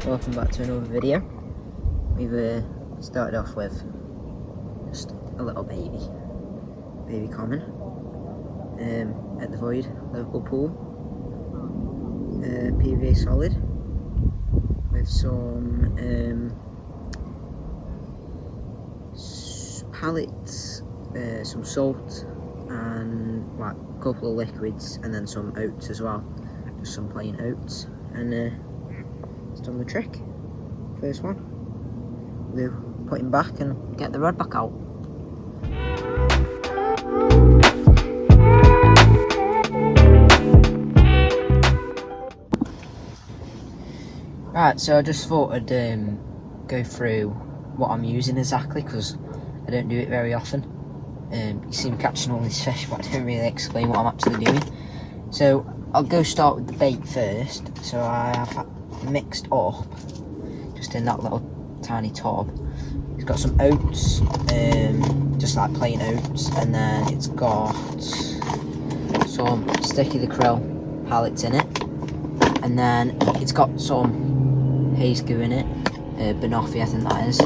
welcome back to another video. We've started off with just a little baby common at the Void local pool, PVA solid with some pallets, some salt and like a couple of liquids, and then some oats as well, just some plain oats, and it's done the trick. First one. We'll put him back and get the rod back out. Right, so I just thought I'd go through what I'm using exactly, because I don't do it very often. You see me catching all these fish, but I don't really explain what I'm actually doing. So I'll start with the bait first. So I have mixed up, just in that little tiny tub, it's got some oats, just like plain oats, and then it's got some Sticky the Krill pellets in it, and then it's got some haze goo in it, banoffee I think that is.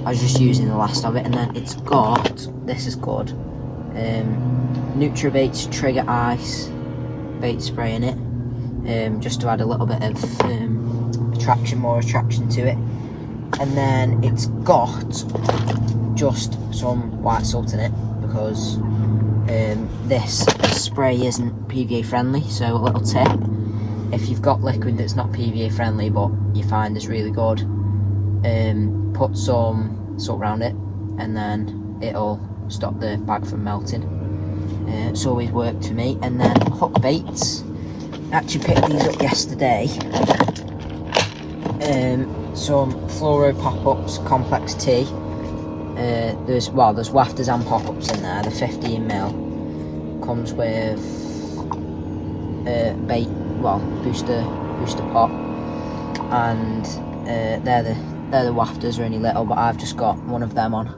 I was just using the last of it, and then it's got, this is good, Nutrabait's Trigger Ice bait spray in it, just to add a little bit of more attraction to it. And then it's got just some white salt in it, because this spray isn't PVA friendly. So a little tip, if you've got liquid that's not PVA friendly but you find is really good, put some salt around it, and then it'll stop the bag from melting. It's always worked for me. And then hook baits, I actually picked these up yesterday. Some Fluoro Pop-Ups Complex T. There's wafters and pop-ups in there. The 15mm comes with booster pop, and they're the wafters, are only little, but I've just got one of them on.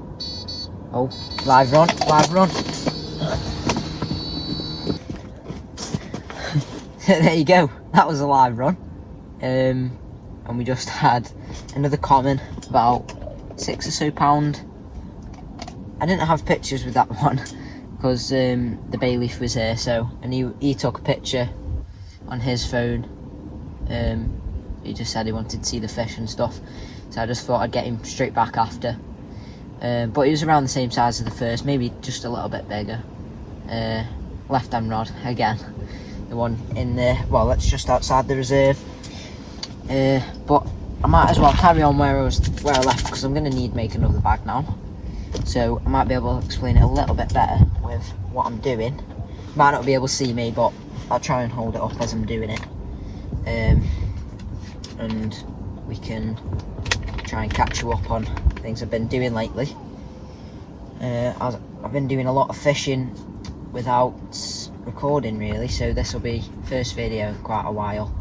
Oh, live run. There you go, that was a live run. And we just had another common, about £6 or so. I didn't have pictures with that one because the bailiff was here, so, and he took a picture on his phone. He just said he wanted to see the fish and stuff, so I just thought I'd get him straight back after. But he was around the same size as the first, maybe just a little bit bigger. Left hand rod again, the one in there, well, that's just outside the reserve. But I might as well carry on where I left, because I'm going to need to make another bag now. So I might be able to explain it a little bit better with what I'm doing. Might not be able to see me, but I'll try and hold it up as I'm doing it. And we can try and catch you up on things I've been doing lately. I've been doing a lot of fishing without recording really, so this will be first video in quite a while.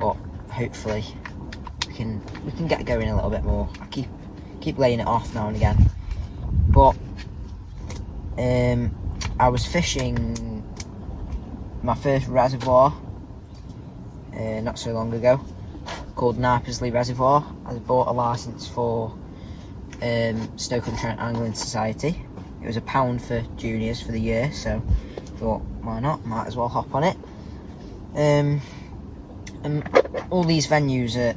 But hopefully we can get going a little bit more. I keep laying it off now and again. But I was fishing my first reservoir not so long ago, called Knapersley Reservoir. I bought a licence for Stoke-on-Trent Angling Society. It was £1 for juniors for the year, so I thought, why not, might as well hop on it. And all these venues are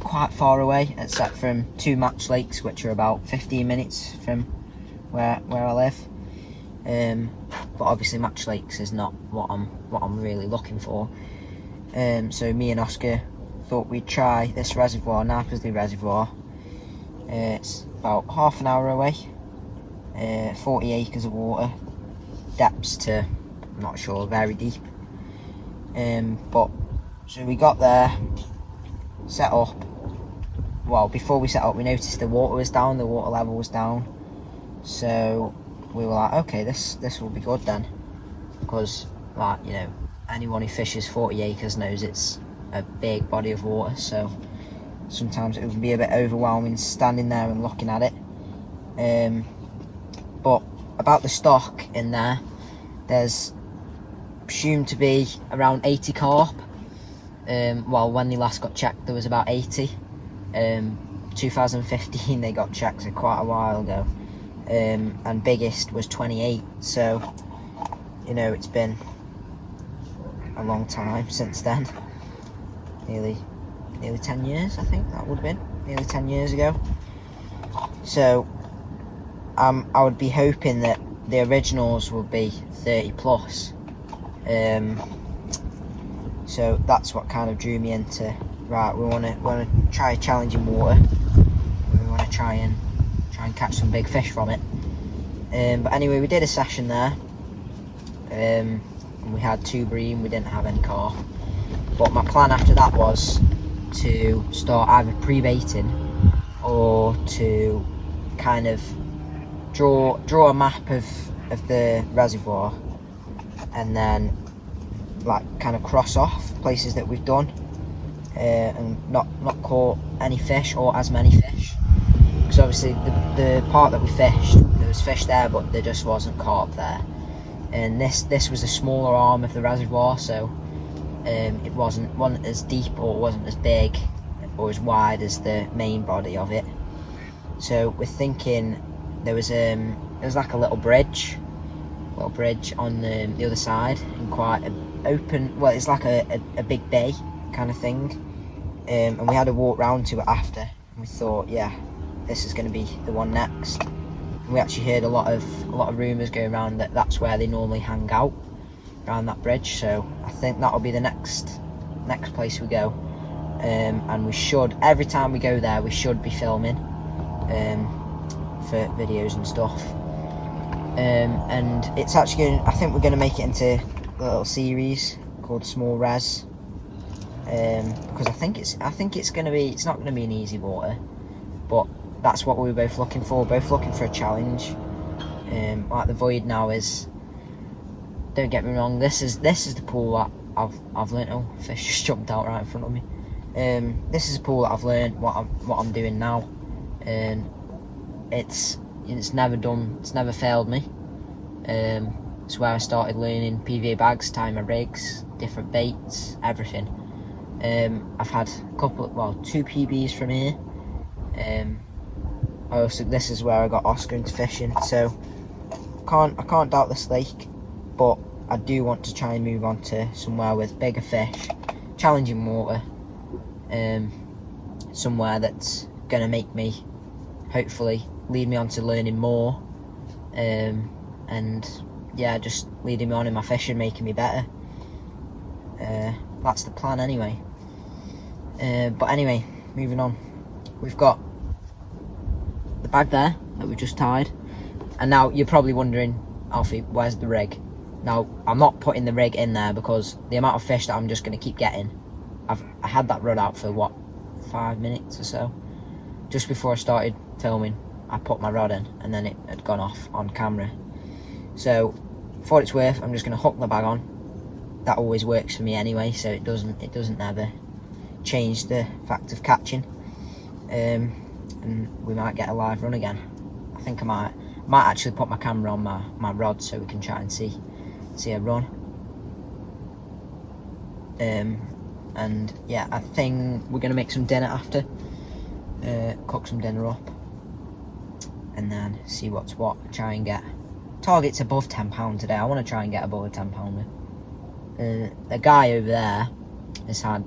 quite far away, except from 2 Match Lakes, which are about 15 minutes from where I live. But obviously Match Lakes is not what I'm really looking for. So me and Oscar thought we'd try this reservoir, Knapersley Reservoir. It's about half an hour away, 40 acres of water, depths to, I'm not sure, very deep. But so we got there, set up. Well, before we set up, we noticed the water was down, the water level was down. So we were like, okay, this will be good then, because, like, you know, anyone who fishes 40 acres knows it's a big body of water. So sometimes it would be a bit overwhelming standing there and looking at it. But about the stock in there, there's presumed to be around 80 carp. well, when they last got checked, there was about 80. 2015 they got checked, so quite a while ago. And biggest was 28. So, you know, it's been a long time since then. Nearly 10 years, I think that would have been. Nearly 10 years ago. So, I would be hoping that the originals would be 30 plus. So that's what kind of drew me into, right, we want to try challenging water. We want to try and catch some big fish from it. But anyway, we did a session there. And we had 2 bream, we didn't have any carp. But my plan after that was to start either pre-baiting or to kind of draw a map of the reservoir, and then like kind of cross off places that we've done, and not caught any fish or as many fish, because obviously the part that we fished, there was fish there but there just wasn't carp there. And this was a smaller arm of the reservoir, so it wasn't as deep or wasn't as big or as wide as the main body of it. So we're thinking there was like a little bridge on the other side, and quite an open, well, it's like a big bay kind of thing, and we had to walk round to it after, and we thought, yeah, this is going to be the one next. And we actually heard a lot of rumours going around that that's where they normally hang out, around that bridge. So I think that'll be the next place we go, and we should, every time we go there, we should be filming for videos and stuff. And it's actually I think we're going to make it into a little series called Small Res, because I think it's going to be, it's not going to be an easy water, but that's what we were both looking for. Both looking for a challenge. Like the void now is, don't get me wrong, this is the pool that I've learnt. Oh, fish just jumped out right in front of me. This is a pool that I've learnt what I'm doing now, and it's never failed me. It's where I started learning PVA bags, tying my rigs, different baits, everything. I've had two PBs from here. This is where I got Oscar into fishing, so I can't doubt this lake, but I do want to try and move on to somewhere with bigger fish, challenging water, somewhere that's gonna make me, hopefully, lead me on to learning more, and yeah, just leading me on in my fishing, making me better. That's the plan anyway. But anyway, moving on, we've got the bag there that we just tied, and now you're probably wondering, Alfie, where's the rig? Now, I'm not putting the rig in there because the amount of fish that I'm just going to keep getting, I had that rod out for what, 5 minutes or so. Just before I started filming, I put my rod in, and then it had gone off on camera. So for what it's worth, I'm just going to hook the bag on. That always works for me anyway, so it doesn't ever change the fact of catching. And we might get a live run again. I think I might actually put my camera on my rod so we can try and see a run. And yeah, I think we're gonna make some dinner after, cook some dinner up, and then see what's what. Try and get targets above £10 today. I want to try and get above a £10. The guy over there has had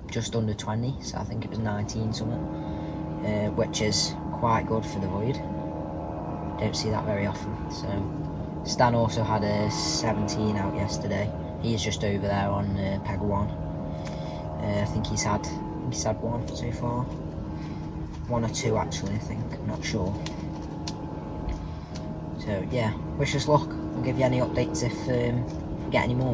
just under 20, so I think it was 19 something, which is quite good for the void. Don't see that very often. So Stan also had a 17 out yesterday. He's just over there on Peg 1. I think he's had one so far, 1 or 2 actually, I think, I'm not sure. So yeah, wish us luck. I'll give you any updates if we get any more.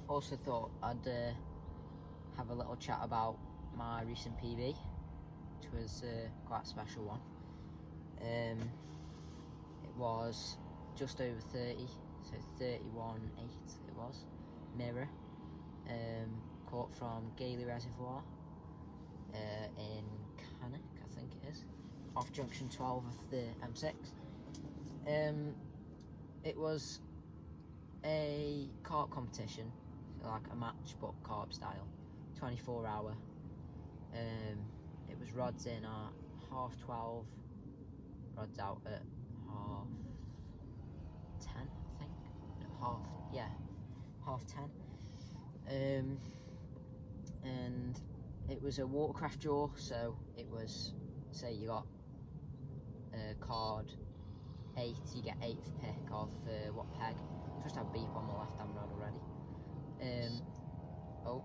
Also thought I'd have a little chat about my recent PB, which was quite a special one. It was just over 30, so 31.8 it was, mirror, caught from Gailey Reservoir in Cannock, I think it is. off junction 12 of the M6. It was a carp competition, so like a match but carp style, 24-hour. It was rods in at 12:30, rods out at 10:30, I think. No, 10:30. And it was a watercraft draw, so it was, say you got card 8, you get 8th pick of what peg. Just have beep on the left hand rod already. Oh,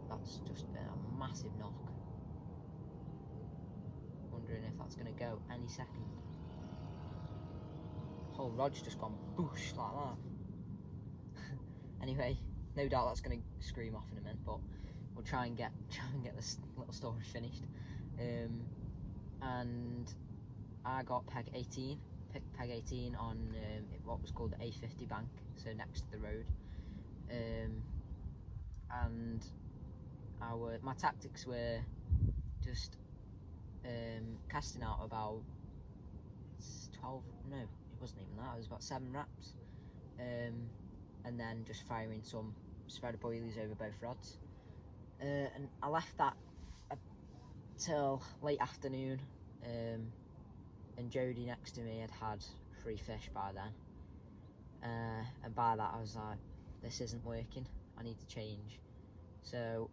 that's just been a massive knock. Wondering if that's going to go any second. Whole rod's just gone boosh like that. Anyway, no doubt that's going to scream off in a minute, but we'll try and get this little story finished. And I got peg 18 on what was called the A50 bank, so next to the road. And my tactics were just casting out about 12, no, it wasn't even that, it was about 7 wraps, and then just firing some spreader boilies over both rods. And I left that till late afternoon, and Jody next to me had 3 fish by then, and by that I was like, this isn't working, I need to change. So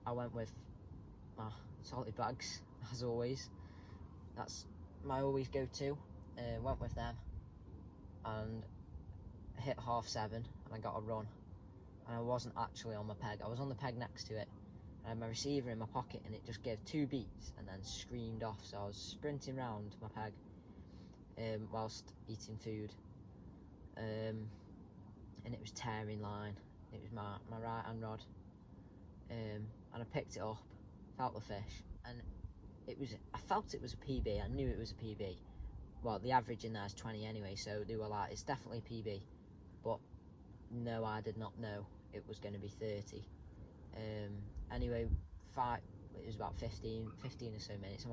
I went with my salted bags, as always. That's my always go-to. Went with them and hit 7:30, and I got a run, and I wasn't actually on my peg, I was on the peg next to it, and I had my receiver in my pocket, and it just gave 2 beats and then screamed off. So I was sprinting round my peg whilst eating food, and it was tearing line. It was my right hand rod, and I picked it up, felt the fish, and I felt it was a PB. I knew it was a PB. Well, the average in there is 20 anyway, so they were like, it's definitely a PB. But no, I did not know it was going to be 30. Anyway, it was about 15 or so minutes.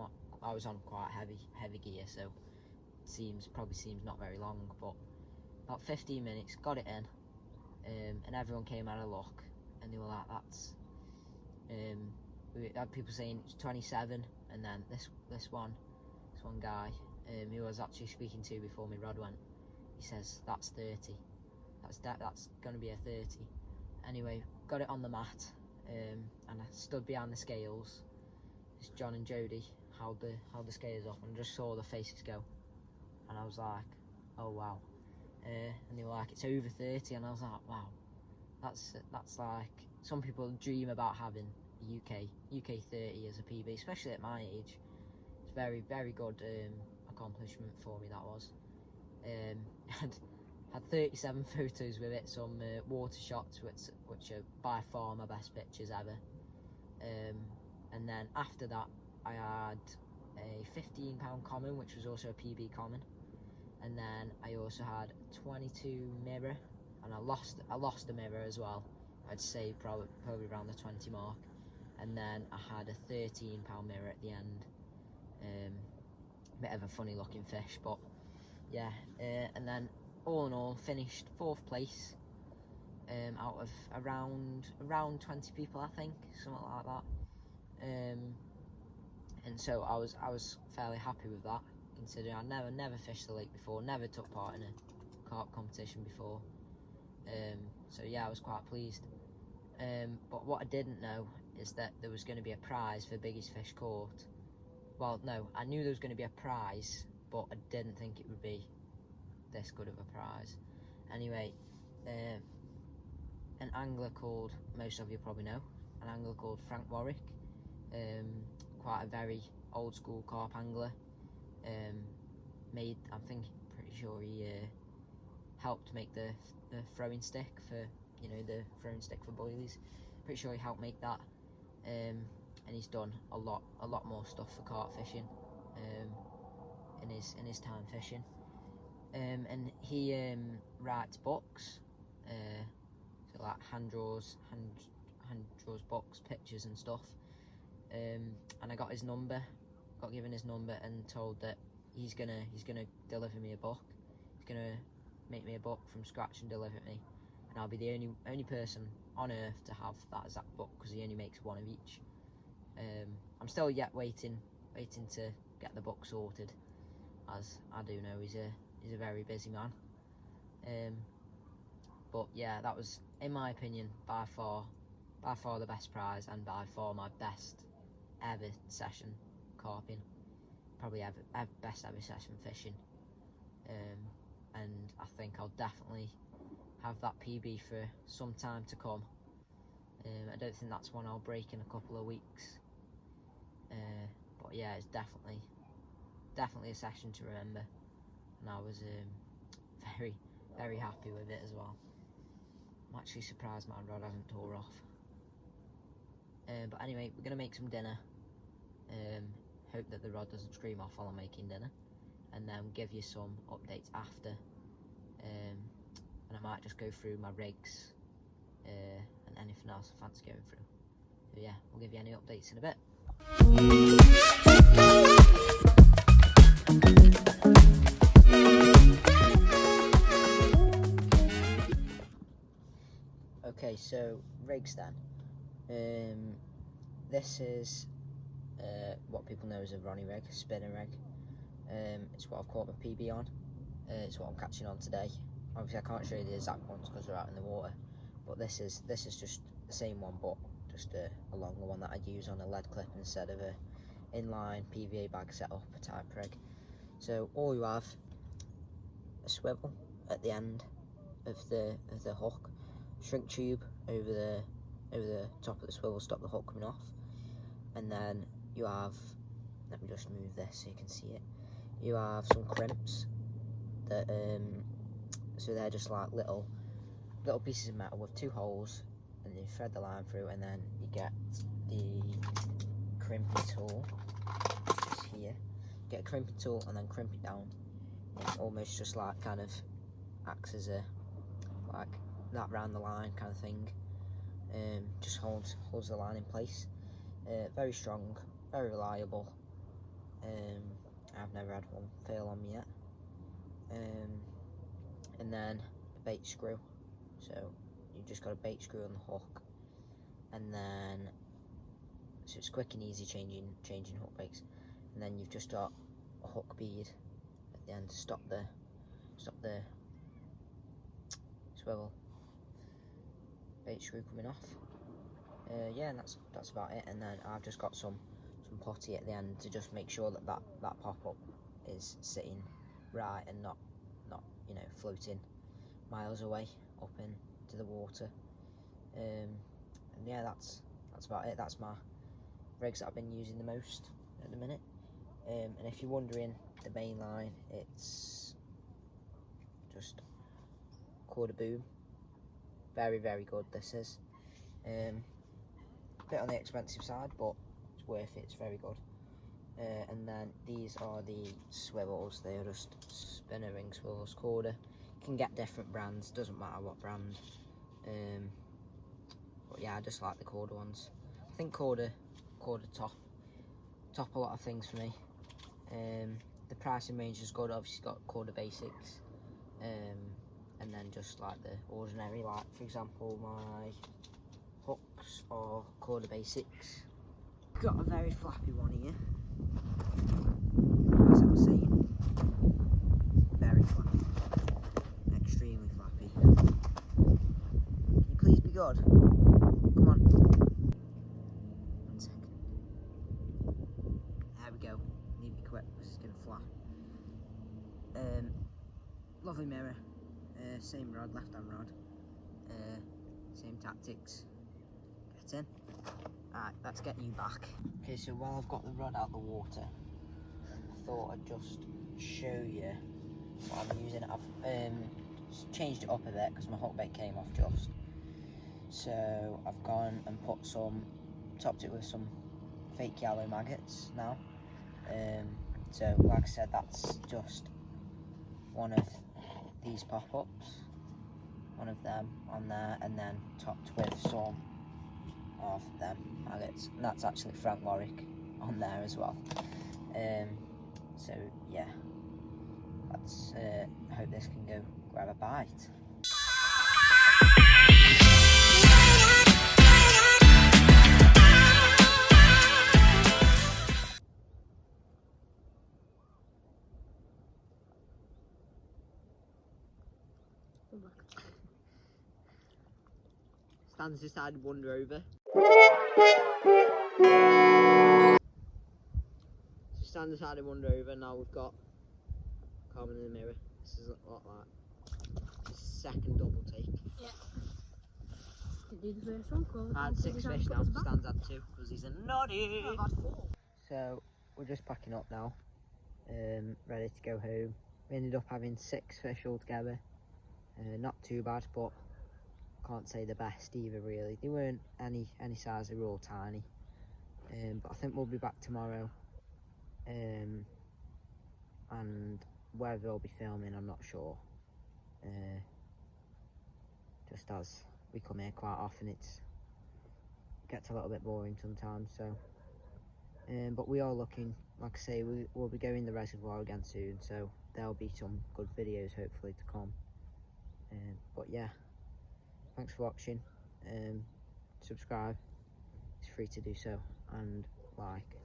I was on quite heavy gear, so it probably seems not very long, but about 15 minutes, got it in, and everyone came out of luck, and they were like, that's. We had people saying it's 27, and then this one guy who I was actually speaking to before my rod went, he says that's 30. That's going to be a 30. Anyway, got it on the mat, and I stood behind the scales. It's John and Jody held the scales up, and just saw the faces go, and I was like, oh wow. And they were like, it's over 30, and I was like, wow, that's like, some people dream about having a UK 30 as a PB, especially at my age. It's very, very good accomplishment for me, that was. And had 37 photos with it, some water shots, which are by far my best pictures ever. And then after that, I had a £15 common, which was also a PB common, and then I also had 22 mirror, and I lost a mirror as well. I'd say probably around the 20 mark, and then I had a £13 mirror at the end. Bit of a funny looking fish, but yeah. And then all in all, finished 4th place out of around 20 people, I think, something like that. And so I was fairly happy with that, considering I never fished the lake before, never took part in a carp competition before. So yeah, I was quite pleased. But what I didn't know is that there was going to be a prize for biggest fish caught. Well, no, I knew there was going to be a prize, but I didn't think it would be this good of a prize. Anyway, an angler called, most of you probably know, an angler called Frank Warwick, quite a very old school carp angler, pretty sure he helped make the throwing stick for, the throwing stick for boilies. Pretty sure he helped make that, and he's done a lot more stuff for carp fishing in his time fishing. And he writes books, so like hand draws books, pictures and stuff. And I got his number got given his number and told that he's gonna deliver me a book. He's gonna make me a book from scratch and deliver it me, and I'll be the only person on earth to have that exact book, because he only makes one of each. I'm still yet waiting to get the book sorted, as I do know he's a very busy man. But yeah, that was, in my opinion, by far the best prize, and by far my best ever session carping, probably best ever session fishing. And I think I'll definitely have that PB for some time to come. I don't think that's one I'll break in a couple of weeks. But yeah, it's definitely a session to remember, and I was very happy with it as well. I'm actually surprised my rod hasn't tore off. But anyway, we're gonna make some dinner. Hope that the rod doesn't scream off while I'm making dinner, and then give you some updates after. And I might just go through my rigs and anything else I fancy going through. So yeah, we'll give you any updates in a bit. Okay, so rigs then. This is what people know as a Ronnie rig, a spinner rig. It's what I've caught my PB on. It's what I'm catching on today. Obviously I can't show you the exact ones because they're out in the water, but this is just the same one, but just a longer one that I'd use on a lead clip instead of a inline PVA bag setup type rig. So all you have, a swivel at the end of the hook, shrink tube over the top of the swivel, stop the hook coming off, and then you have, let me just move this so you can see it, you have some crimps that so they're just like little pieces of metal with two holes, and you thread the line through, and then you get the crimping tool, it's here, get a crimping tool and then crimp it down. It almost just like kind of acts as a, like that round the line kind of thing. Just holds the line in place. Very strong, very reliable. I've never had one fail on me yet. And then a bait screw. So you've just got a bait screw on the hook, and then so it's quick and easy changing hook baits. And then you've just got a hook bead at the end to stop the swivel bait screw coming off. Yeah, and that's about it. And then I've just got some putty at the end to just make sure that pop-up is sitting right and not floating miles away up into the water. And yeah, that's about it. That's my rigs that I've been using the most at the minute. And if you're wondering, the main line, it's just Korda Boom. Very good, this is. A bit on the expensive side, but it's worth it, it's very good. And then these are the swivels. They are just spinner ring swivels, Korda. You can get different brands, doesn't matter what brand. But yeah, I just like the Korda ones. I think Korda top a lot of things for me. The pricing range is good. Obviously got Korda Basics, and then just like the ordinary, like for example my hooks are Korda Basics. Got a very flappy one here, as I was saying, very flappy, extremely flappy. Can you please be good? Come on. 1 second. There we go. Need to be quick because it's going to flap. Lovely mirror. Same rod, left hand rod. Same tactics. Get in. Alright, let's get you back. Okay, so while I've got the rod out of the water, I thought I'd just show you what I'm using. I've changed it up a bit because my hook bait came off just. So I've gone and topped it with some fake yellow maggots now. So like I said, that's just one of these pop-ups, one of them on there, and then topped with some of them maggots, and that's actually Frank Warwick on there as well. So yeah, let's hope this can go grab a bite. Stan's decided to wander over. So Stan decided to wander over. Now we've got Carmen in the mirror. This is a lot like his second double take. Yeah. Did do the first one, cool. I had 6 fish now. Stan's had 2 because he's a noddy. I've had 4. So we're just packing up now, ready to go home. We ended up having 6 fish altogether. Not too bad, but can't say the best either really. They weren't any size, they were all tiny. But I think we'll be back tomorrow. And whether I'll be filming, I'm not sure. Just as we come here quite often, it gets a little bit boring sometimes. So, but we are looking, like I say, we'll be going the reservoir again soon. So there'll be some good videos hopefully to come. But yeah, thanks for watching. Subscribe, it's free to do so, and like.